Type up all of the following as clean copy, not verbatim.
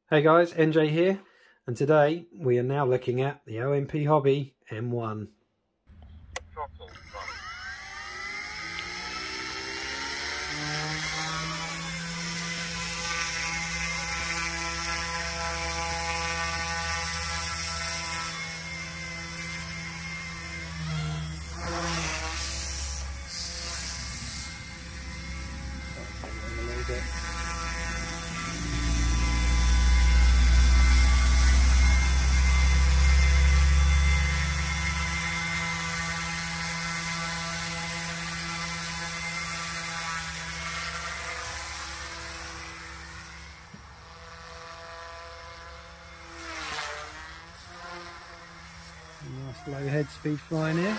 Hey guys, NJ here, and today we are now looking at the OMP Hobby M1. Nice low head speed flying here.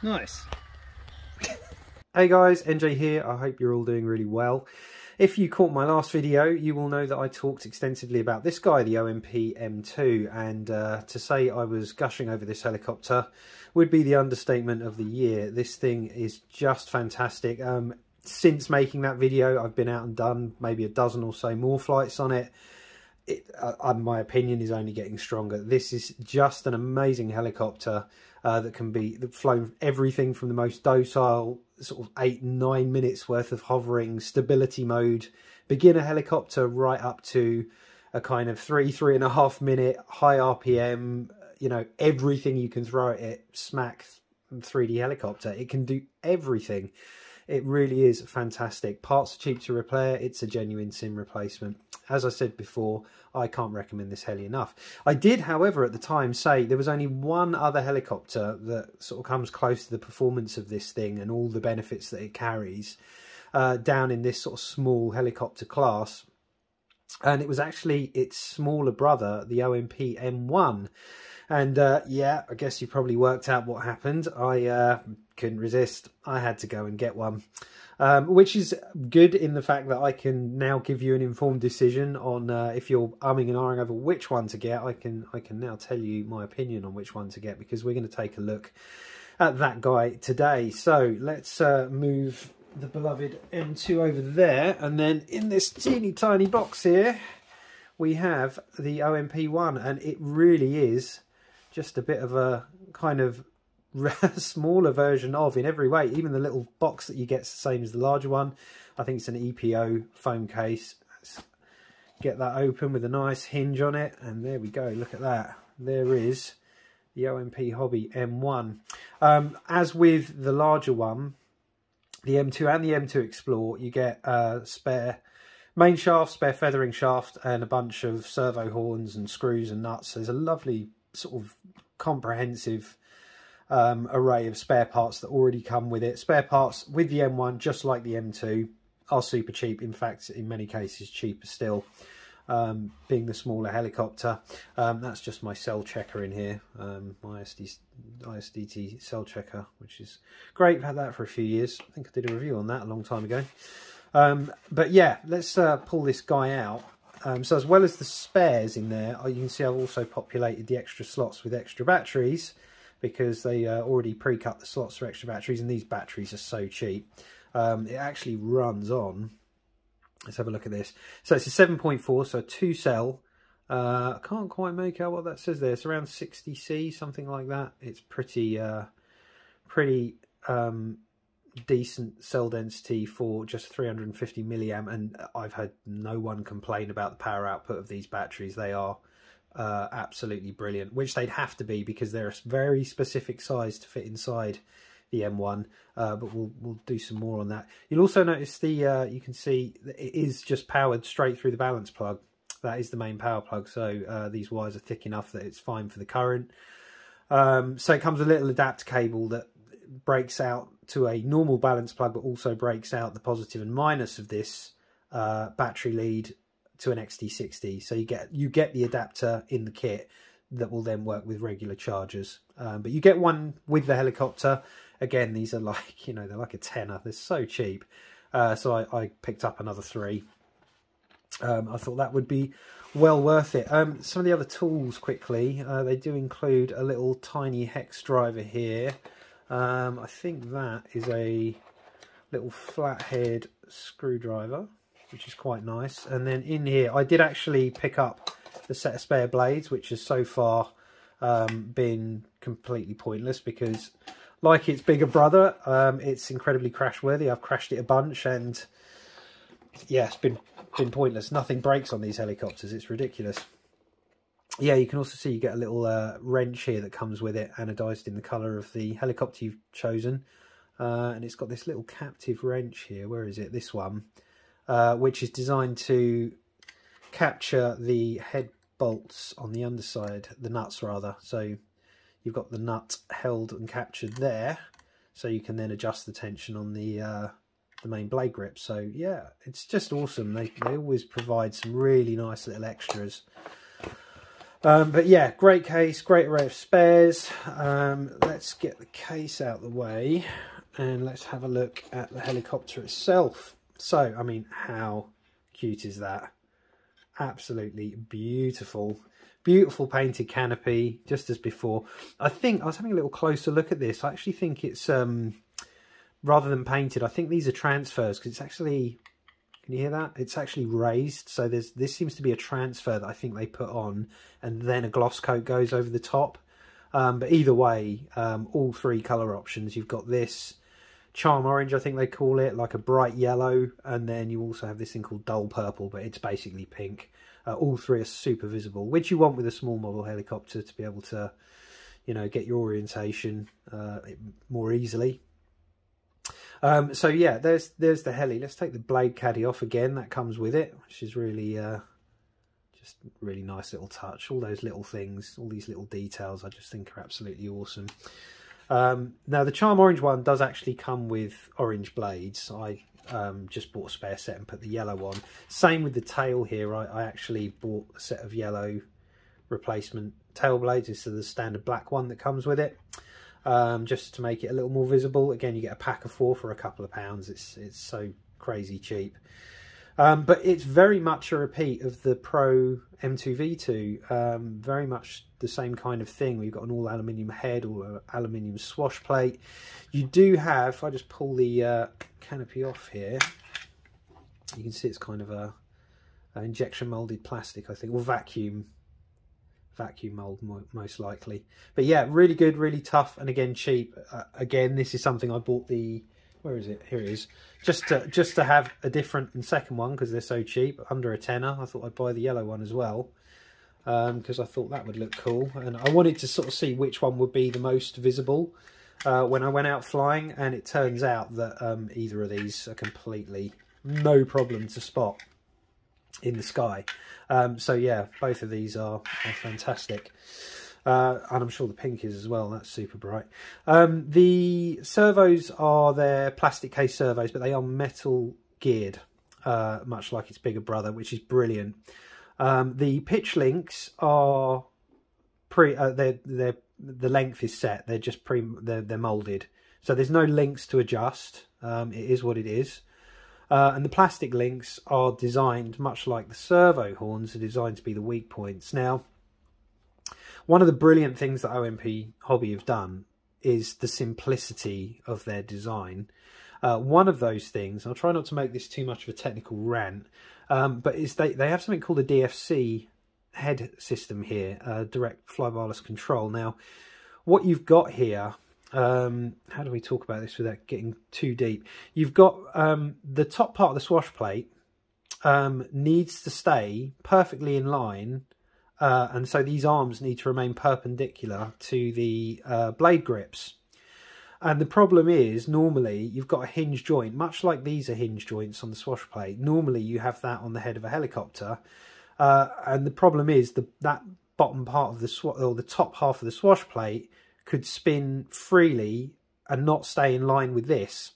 Nice. Hey guys, NJ here. I hope you're all doing really well. If you caught my last video, you will know that I talked extensively about this guy, the OMP M2, and to say I was gushing over this helicopter would be the understatement of the year. This thing is just fantastic. Since making that video, I've been out and done maybe a dozen or so more flights on it. My opinion is only getting stronger. This is just an amazing helicopter that can be flown everything from the most docile sort of 8-9 minutes worth of hovering stability mode beginner helicopter right up to a kind of 3.5 minute high RPM, you know, everything you can throw at it, smack 3D helicopter. It can do everything. It really is fantastic. Parts are cheap to repair. It's a genuine sim replacement. as I said before, I can't recommend this heli enough. I did, however, at the time say there was only one other helicopter that sort of comes close to the performance of this thing and all the benefits that it carries down in this sort of small helicopter class. And it was actually its smaller brother, the OMP M1. And yeah, I guess you probably worked out what happened. I couldn't resist. I had to go and get one, which is good in the fact that I can now give you an informed decision on if you're umming and ahhing over which one to get. I can now tell you my opinion on which one to get, because we're going to take a look at that guy today. So let's move the beloved M2 over there, and then in this teeny tiny box here we have the OMP1, and it really is just a bit of a kind of smaller version of, in every way. Even the little box that you get is the same as the larger one. I think it's an EPO foam case. Let's get that open with a nice hinge on it, and there we go. Look at that. There is the OMP Hobby M1. As with the larger one, the M2 and the M2 Explore, you get spare main shaft, spare feathering shaft, and a bunch of servo horns and screws and nuts. There's a lovely sort of comprehensive array of spare parts that already come with it. Spare parts with the M1, just like the M2, are super cheap. In fact, in many cases cheaper still, being the smaller helicopter. That's just my cell checker in here, my ISDT cell checker, which is great. I've had that for a few years. I think I did a review on that a long time ago. But yeah, let's pull this guy out. So as well as the spares in there, you can see I've also populated the extra slots with extra batteries, because they already pre-cut the slots for extra batteries, and these batteries are so cheap. It actually runs on, let's have a look at this. So it's a 7.4, so 2-cell. I can't quite make out what that says there. It's around 60C, something like that. It's pretty decent cell density for just 350 milliamp, and I've had no one complain about the power output of these batteries. They are absolutely brilliant, which they'd have to be, because they're a very specific size to fit inside the M1, but we'll do some more on that. You'll also notice the you can see that it is just powered straight through the balance plug. That is the main power plug, so these wires are thick enough that it's fine for the current. So it comes with a little adapter cable that breaks out to a normal balance plug, but also breaks out the positive and minus of this battery lead to an XT60. So you get the adapter in the kit that will then work with regular chargers. But you get one with the helicopter. Again, these are like, you know, they're like a tenner. They're so cheap. So I picked up another 3. I thought that would be well worth it. Some of the other tools quickly, they do include a little tiny hex driver here. I think that is a little flathead screwdriver, which is quite nice. And then in here, I did actually pick up the set of spare blades, which has so far been completely pointless, because like its bigger brother, it's incredibly crash worthy. I've crashed it a bunch, and yeah, it's been pointless. Nothing breaks on these helicopters. It's ridiculous. Yeah, you can also see you get a little wrench here that comes with it, anodized in the colour of the helicopter you've chosen. And it's got this little captive wrench here. Where is it? This one, which is designed to capture the head bolts on the underside, the nuts rather. So you've got the nut held and captured there, so you can then adjust the tension on the main blade grip. So yeah, it's just awesome. They always provide some really nice little extras. But yeah, great case, great array of spares. Let's get the case out of the way and let's have a look at the helicopter itself. So, I mean, how cute is that? Absolutely beautiful. Beautiful painted canopy, just as before. I think, I was having a little closer look at this. I actually think it's, rather than painted, I think these are transfers, because it's actually... Can you hear that? It's actually raised. So this seems to be a transfer that I think they put on, and then a gloss coat goes over the top. But either way, all 3 colour options. You've got this charm orange, I think they call it, like a bright yellow. And then you also have this thing called dull purple, but it's basically pink. All 3 are super visible, which you want with a small model helicopter to be able to, you know, get your orientation more easily. So yeah, there's the heli. Let's take the blade caddy off again. That comes with it, which is really Just really nice little touch. All those little things, all these little details I just think are absolutely awesome. Now the Charm Orange one does actually come with orange blades. I just bought a spare set and put the yellow on. Same with the tail here. I actually bought a set of yellow replacement tail blades instead of the standard black one that comes with it, just to make it a little more visible. Again, you get a pack of 4 for a couple of pounds. It's so crazy cheap. But it's very much a repeat of the Pro M2V2, very much the same kind of thing. We've got an all aluminium head, all aluminium swash plate. You do have, if I just pull the canopy off here, you can see it's kind of a injection molded plastic, I think, or vacuum mold most likely. But yeah, really good, really tough, and again cheap. Again, this is something I bought the, where is it? Here it is. Just to have a different and second one because they're so cheap, under a tenner. I thought I'd buy the yellow one as well because I thought that would look cool, and I wanted to sort of see which one would be the most visible when I went out flying. And it turns out that either of these are completely no problem to spot in the sky. So yeah, both of these are fantastic. And I'm sure the pink is as well. That's super bright. The servos are their plastic case servos, but they are metal geared, much like its bigger brother, which is brilliant. The pitch links are the length is set. They're just they're molded, so there's no links to adjust. It is what it is. And the plastic links are designed much like the servo horns are designed to be the weak points. Now, one of the brilliant things that OMP Hobby have done is the simplicity of their design. One of those things, I'll try not to make this too much of a technical rant, but is they have something called a DFC head system here, direct flybarless control. Now, what you've got here, how do we talk about this without getting too deep? You've got the top part of the swash plate needs to stay perfectly in line. And so these arms need to remain perpendicular to the blade grips. And the problem is, normally you've got a hinge joint, much like these are hinge joints on the swash plate. Normally you have that on the head of a helicopter. And the problem is that bottom part of the top half of the swash plate could spin freely and not stay in line with this.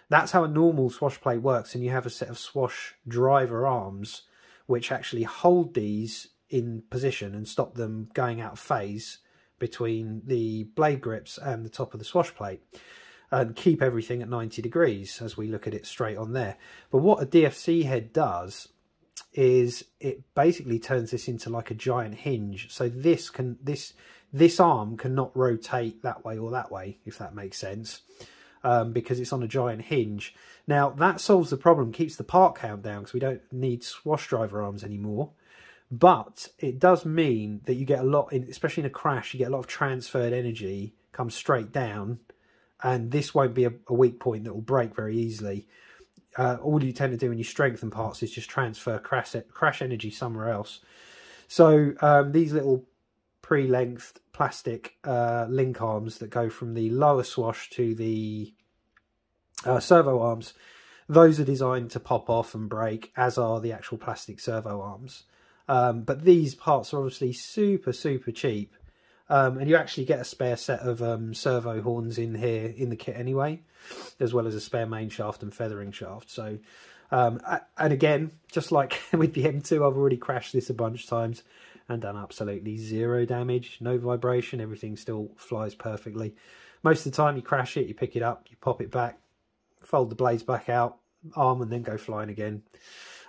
That's how a normal swash plate works. And you have a set of swash driver arms which actually hold these in position and stop them going out of phase between the blade grips and the top of the swash plate, and keep everything at 90 degrees as we look at it straight on there. But what a DFC head does is it basically turns this into like a giant hinge. So this arm cannot rotate that way or that way, if that makes sense, because it's on a giant hinge. Now that solves the problem, keeps the part count down, because we don't need swash driver arms anymore. But it does mean that you get a lot, especially in a crash, you get a lot of transferred energy comes straight down, and this won't be a weak point that will break very easily. All you tend to do when you strengthen parts is just transfer crash energy somewhere else. So these little pre-lengthed plastic link arms that go from the lower swash to the servo arms, those are designed to pop off and break, as are the actual plastic servo arms. But these parts are obviously super cheap, and you actually get a spare set of servo horns in here in the kit anyway, as well as a spare main shaft and feathering shaft. So and again, just like with the M2, I've already crashed this a bunch of times and done absolutely zero damage, no vibration, everything still flies perfectly. Most of the time you crash it, you pick it up, you pop it back, fold the blades back out, arm, and then go flying again.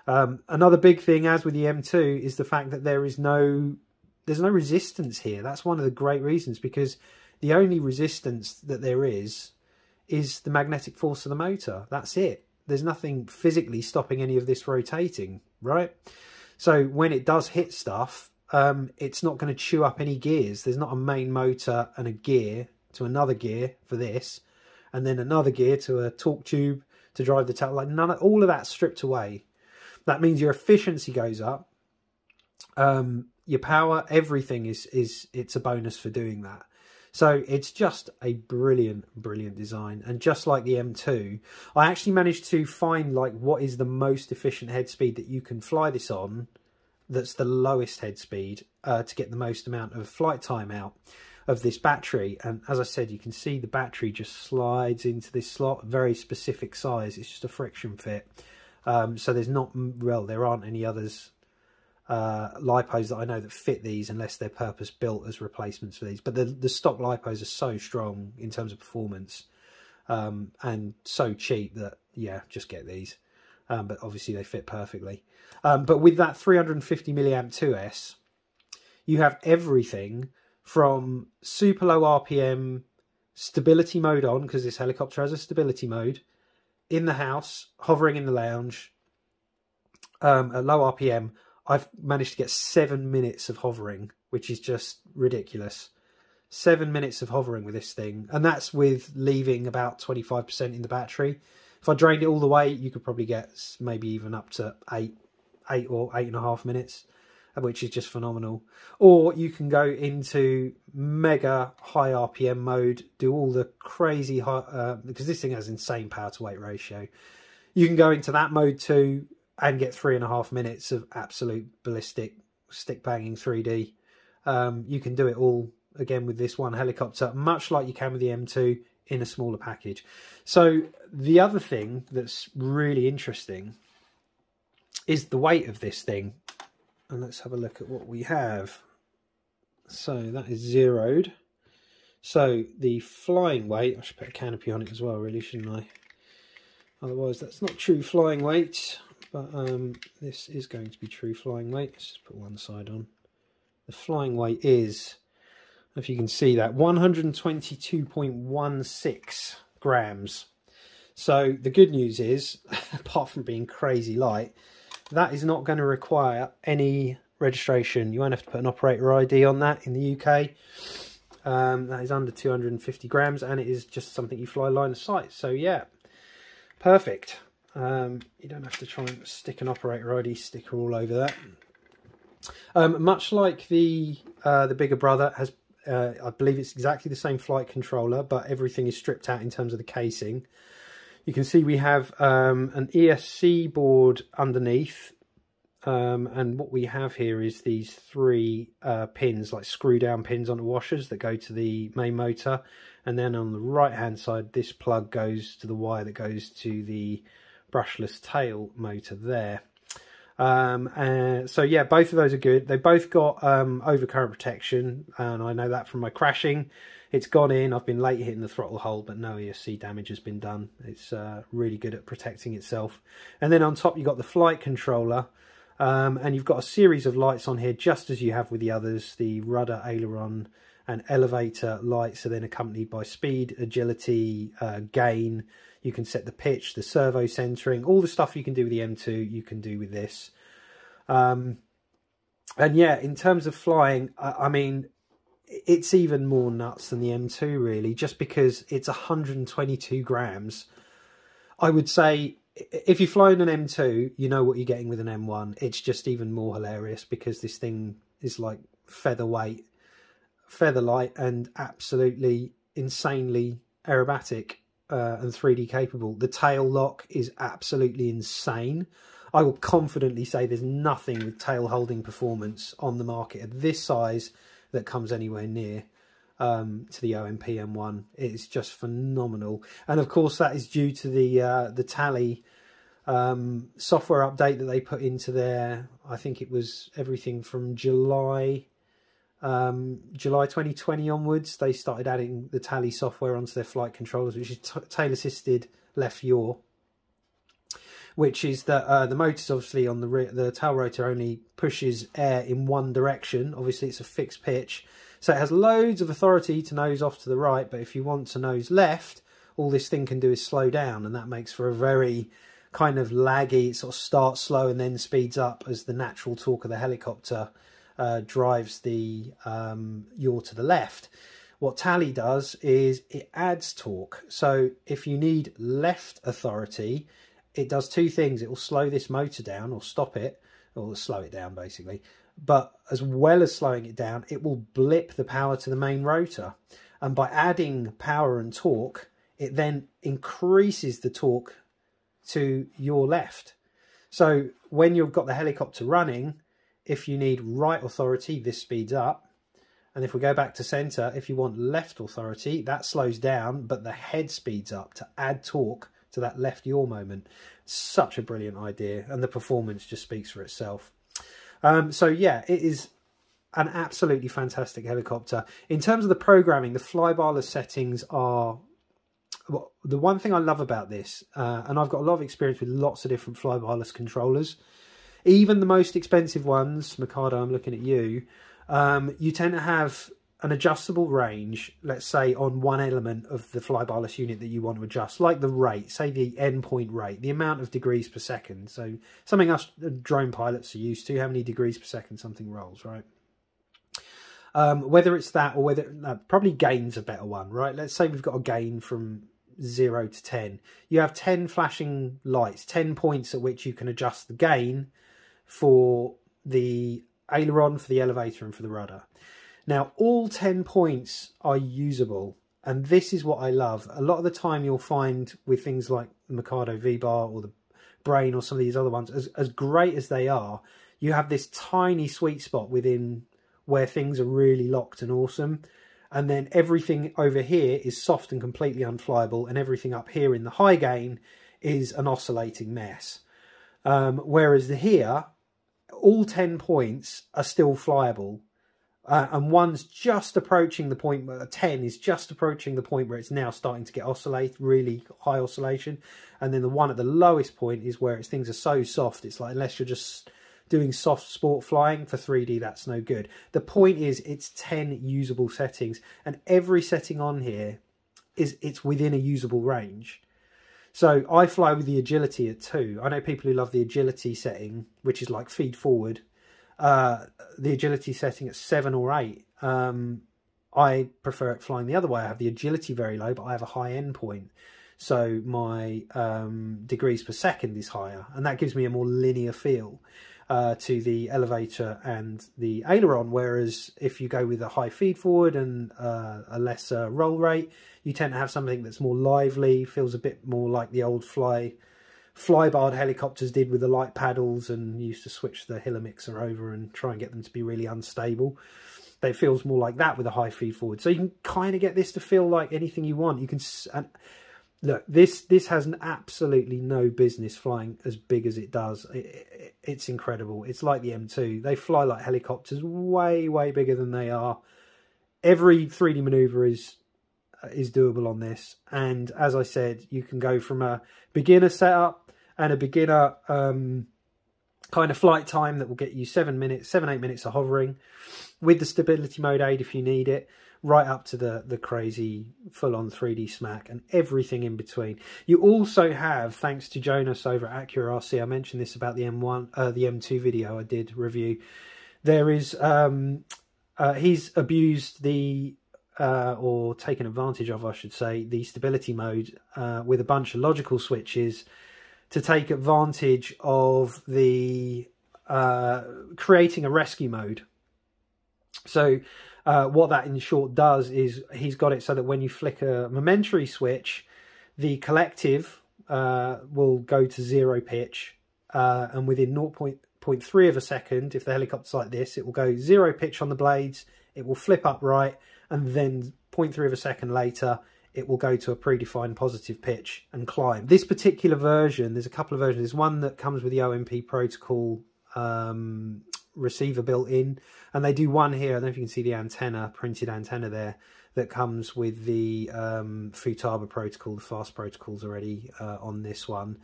Another big thing, as with the M2, is the fact that there's no resistance here. That's one of the great reasons, because the only resistance that there is the magnetic force of the motor. That's it. There's nothing physically stopping any of this rotating, right? So when it does hit stuff, it's not going to chew up any gears. There's not a main motor and a gear to another gear for this, and then another gear to a torque tube to drive the tail. Like all of that's stripped away. That means your efficiency goes up, your power, everything it's a bonus for doing that. So it's just a brilliant design. And just like the M2, I actually managed to find like what is the most efficient head speed that you can fly this on that's the lowest head speed to get the most amount of flight time out of this battery. And as I said, you can see the battery just slides into this slot, very specific size. It's just a friction fit. So there's not, well, there aren't any others lipos that I know that fit these unless they're purpose built as replacements for these. But the stock lipos are so strong in terms of performance and so cheap that, yeah, just get these. But obviously they fit perfectly. But with that 350 milliamp 2S, you have everything from super low RPM, stability mode on, because this helicopter has a stability mode, in the house, hovering in the lounge, at low RPM. I've managed to get 7 minutes of hovering, which is just ridiculous. 7 minutes of hovering with this thing, and that's with leaving about 25% in the battery. If I drained it all the way, you could probably get maybe even up to 8 or 8.5 minutes, which is just phenomenal. Or you can go into mega high RPM mode, do all the crazy high, because this thing has insane power to weight ratio. You can go into that mode too and get 3.5 minutes of absolute ballistic stick banging 3D. You can do it all again with this one helicopter, much like you can with the M2 in a smaller package. So the other thing that's really interesting is the weight of this thing. And let's have a look at what we have. So that is zeroed. So the flying weight, I should put a canopy on it as well, really, shouldn't I? Otherwise that's not true flying weight, but this is going to be true flying weight. Let's just put one side on. The flying weight is, if you can see that, 122.16 grams. So the good news is, apart from being crazy light, that is not going to require any registration. You won't have to put an operator ID on that in the UK. That is under 250 grams, and it is just something you fly line of sight. So yeah, perfect. You don't have to try and stick an operator ID sticker all over that. Much like the bigger brother has, I believe it's exactly the same flight controller, but everything is stripped out in terms of the casing. You can see we have an ESC board underneath, and what we have here is these 3 pins, like screw down pins on the washers that go to the main motor, and then on the right hand side this plug goes to the wire that goes to the brushless tail motor there. So yeah, both of those are good. They both got overcurrent protection, and I know that from my crashing. It's gone in. I've been late hitting the throttle hole, but no ESC damage has been done. It's really good at protecting itself. And then on top you've got the flight controller, and you've got a series of lights on here, just as you have with the others. The rudder, aileron and elevator lights are then accompanied by speed, agility, gain. You can set the pitch, the servo centering, all the stuff you can do with the M2 you can do with this. And yeah, in terms of flying, I mean, it's even more nuts than the M2 really, just because it's 122 grams. I would say if you're flying an M2, you know what you're getting with an M1. It's just even more hilarious because this thing is like featherweight, feather light, and absolutely insanely aerobatic and 3D capable. The tail lock is absolutely insane. I will confidently say there's nothing with tail holding performance on the market at this size that comes anywhere near to the OMP M1. It's just phenomenal, and of course that is due to the TALY software update that they put into their, I think it was everything from July 2020 onwards. They started adding the TALY software onto their flight controllers, which is tail assisted left yaw, which is that the motor's obviously on the tail rotor only pushes air in one direction. Obviously it's a fixed pitch, so it has loads of authority to nose off to the right, but if you want to nose left, all this thing can do is slow down, and that makes for a very kind of laggy, it sort of starts slow and then speeds up as the natural torque of the helicopter drives the yaw to the left. What TALY does is it adds torque. So if you need left authority, it does 2 things. It will slow this motor down, or stop it, or slow it down basically. But as well as slowing it down, it will blip the power to the main rotor. And by adding power and torque, it then increases the torque to your left. So when you've got the helicopter running, if you need right authority, this speeds up. And if we go back to center, if you want left authority, that slows down, but the head speeds up to add torque to that left yaw moment. Such a brilliant idea, and the performance just speaks for itself. So yeah, it is an absolutely fantastic helicopter. In terms of the programming, the flybarless settings are... Well, the one thing I love about this, and I've got a lot of experience with lots of different flybarless controllers, even the most expensive ones, Mikado, I'm looking at you, you tend to have an adjustable range, let's say on one element of the flybarless unit that you want to adjust, like the rate, say the endpoint rate, the amount of degrees per second. So something us drone pilots are used to, how many degrees per second something rolls, right? Whether it's that or whether, no, probably gain's a better one, right? Let's say we've got a gain from 0 to 10. You have 10 flashing lights, 10 points at which you can adjust the gain for the aileron, for the elevator and for the rudder. Now, all 10 points are usable, and this is what I love. A lot of the time you'll find with things like the Mikado V-Bar or the Brain or some of these other ones, as great as they are, you have this tiny sweet spot within where things are really locked and awesome, and then everything over here is soft and completely unflyable, and everything up here in the high gain is an oscillating mess. Whereas here, all 10 points are still flyable, and one's just approaching the point where 10 is just approaching the point where it's now starting to get oscillate, really high oscillation, and then the one at the lowest point is where things are so soft, it's like unless you're just doing soft sport flying for 3D, that's no good. The point is it's 10 usable settings, and every setting on here it's within a usable range. So I fly with the agility at 2. I know people who love the agility setting, which is like feed forward, the agility setting at 7 or 8. I prefer it flying the other way. I have the agility very low, but I have a high end point, so my degrees per second is higher, and that gives me a more linear feel to the elevator and the aileron. Whereas if you go with a high feed forward and a lesser roll rate, you tend to have something that's more lively, feels a bit more like the old flybarred helicopters did with the light paddles, and used to switch the hiller mixer over and try and get them to be really unstable. It feels more like that with a high feed forward. So you can kind of get this to feel like anything you want. You can, and look, this has absolutely no business flying as big as it does. It's incredible. It's like the M2. They fly like helicopters, way, way bigger than they are. Every 3D maneuver is doable on this. And as I said, you can go from a beginner setup and a beginner kind of flight time that will get you 7, 8 minutes of hovering with the stability mode aid if you need it, right up to the crazy full-on 3D smack and everything in between. You also have, thanks to Jonas over at Acura RC, I mentioned this about the the M2 video I did review. There is he's abused the or taken advantage of, I should say, the stability mode with a bunch of logical switches to take advantage of the creating a rescue mode. So what that in short does is he's got it so that when you flick a momentary switch, the collective will go to 0 pitch, and within 0.3 of a second, if the helicopter's like this, it will go 0 pitch on the blades, it will flip upright, and then 0.3 of a second later, it will go to a predefined positive pitch and climb. This particular version, there's a couple of versions. There's one that comes with the OMP protocol receiver built in, and they do one here. I don't know if you can see the antenna, printed antenna there, that comes with the Futaba protocol, the fast protocols already on this one.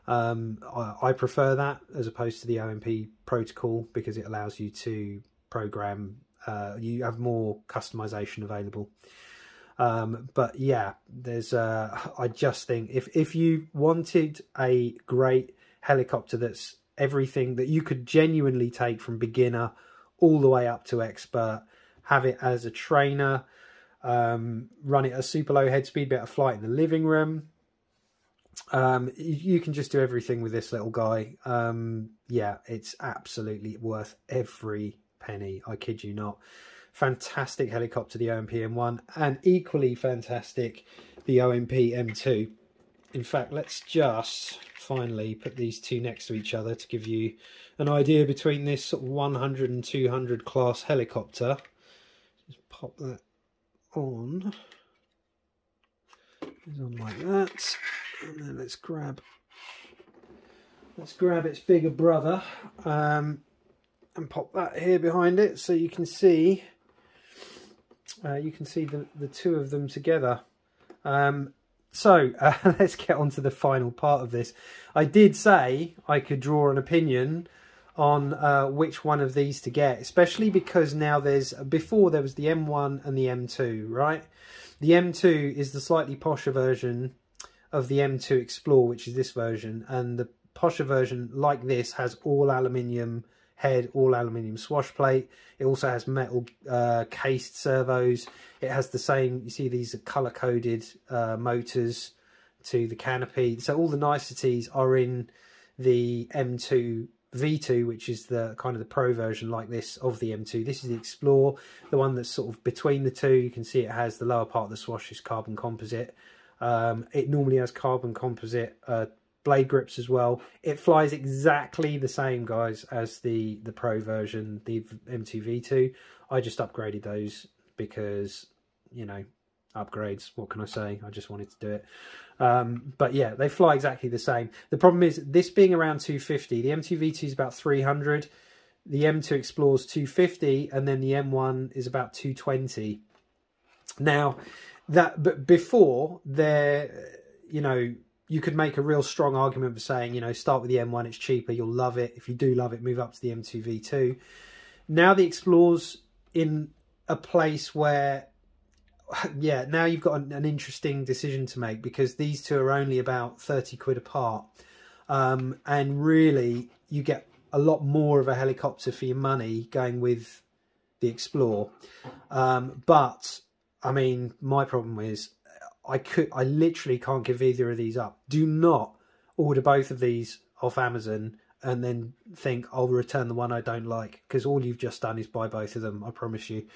I prefer that as opposed to the OMP protocol because it allows you to program, you have more customization available. But yeah, there's I just think if you wanted a great helicopter that's everything that you could genuinely take from beginner all the way up to expert, have it as a trainer, run it at a super low head speed, be able to fly it in the living room, you can just do everything with this little guy. Yeah, it's absolutely worth every penny, I kid you not. Fantastic helicopter, the OMP M1, and equally fantastic the OMP M2. In fact, let's just finally put these two next to each other to give you an idea between this sort of 100 and 200 class helicopter. Just pop that on. It's on like that, and then let's grab its bigger brother, and pop that here behind it, so you can see the two of them together. So let's get on to the final part of this. I did say I could draw an opinion on which one of these to get, especially because now before there was the M1 and the M2, right? The M2 is the slightly posher version of the M2 Explore, which is this version, and the posher version, like this, has all aluminium head, all aluminium swash plate. It also has metal cased servos. It has the same, you see these are color coded motors to the canopy. So all the niceties are in the M2 V2, which is the kind of the pro version like this of the M2. This is the Explore, the one that's sort of between the two. You can see it has the lower part of the swash is carbon composite. It normally has carbon composite blade grips as well. It flies exactly the same, guys, as the pro version, the M2 V2. I just upgraded those because, you know, upgrades, what can I say? I just wanted to do it. But yeah, they fly exactly the same. The problem is this being around 250, the M2 V2 is about 300, the M2 Explore's 250, and then the M1 is about 220. Now, but before there, you know, you could make a real strong argument for saying, you know, start with the M1, it's cheaper, you'll love it. If you do love it, move up to the M2 V2. Now the Explore's in a place where, yeah, now you've got an interesting decision to make, because these two are only about 30 quid apart. And really, you get a lot more of a helicopter for your money going with the Explore. But, I mean, my problem is, I literally can't give either of these up. Do not order both of these off Amazon and then think I'll return the one I don't like, because all you've just done is buy both of them, I promise you.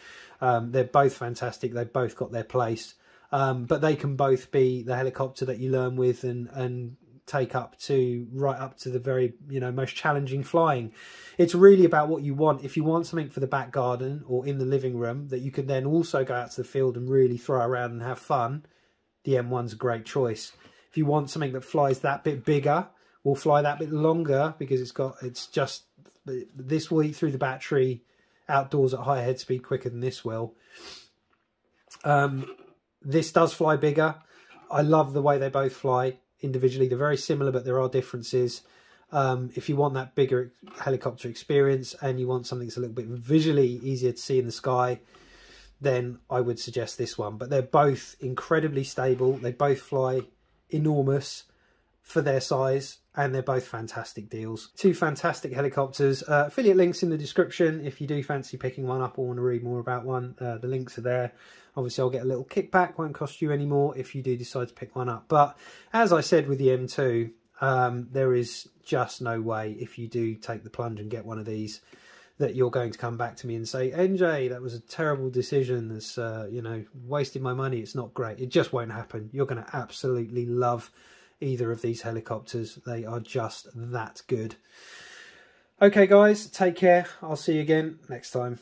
They're both fantastic. They've both got their place. But they can both be the helicopter that you learn with and take up to right up to the very, you know, most challenging flying. It's really about what you want. If you want something for the back garden or in the living room that you can then also go out to the field and really throw around and have fun, the M1's a great choice. If you want something that flies that bit bigger, will fly that bit longer, because this will eat through the battery outdoors at high head speed quicker than this will. This does fly bigger. I love the way they both fly individually. They're very similar, but there are differences. If you want that bigger helicopter experience and you want something that's a little bit visually easier to see in the sky, then I would suggest this one. But they're both incredibly stable. They both fly enormous for their size, and they're both fantastic deals. Two fantastic helicopters. Affiliate links in the description if you do fancy picking one up or want to read more about one. The links are there. Obviously, I'll get a little kickback. Won't cost you any more if you do decide to pick one up. But as I said with the M2, there is just no way, if you do take the plunge and get one of these, that you're going to come back to me and say, NJ, that was a terrible decision. That's, you know, wasted my money. It's not great. It just won't happen. You're going to absolutely love either of these helicopters. They are just that good. Okay, guys, take care. I'll see you again next time.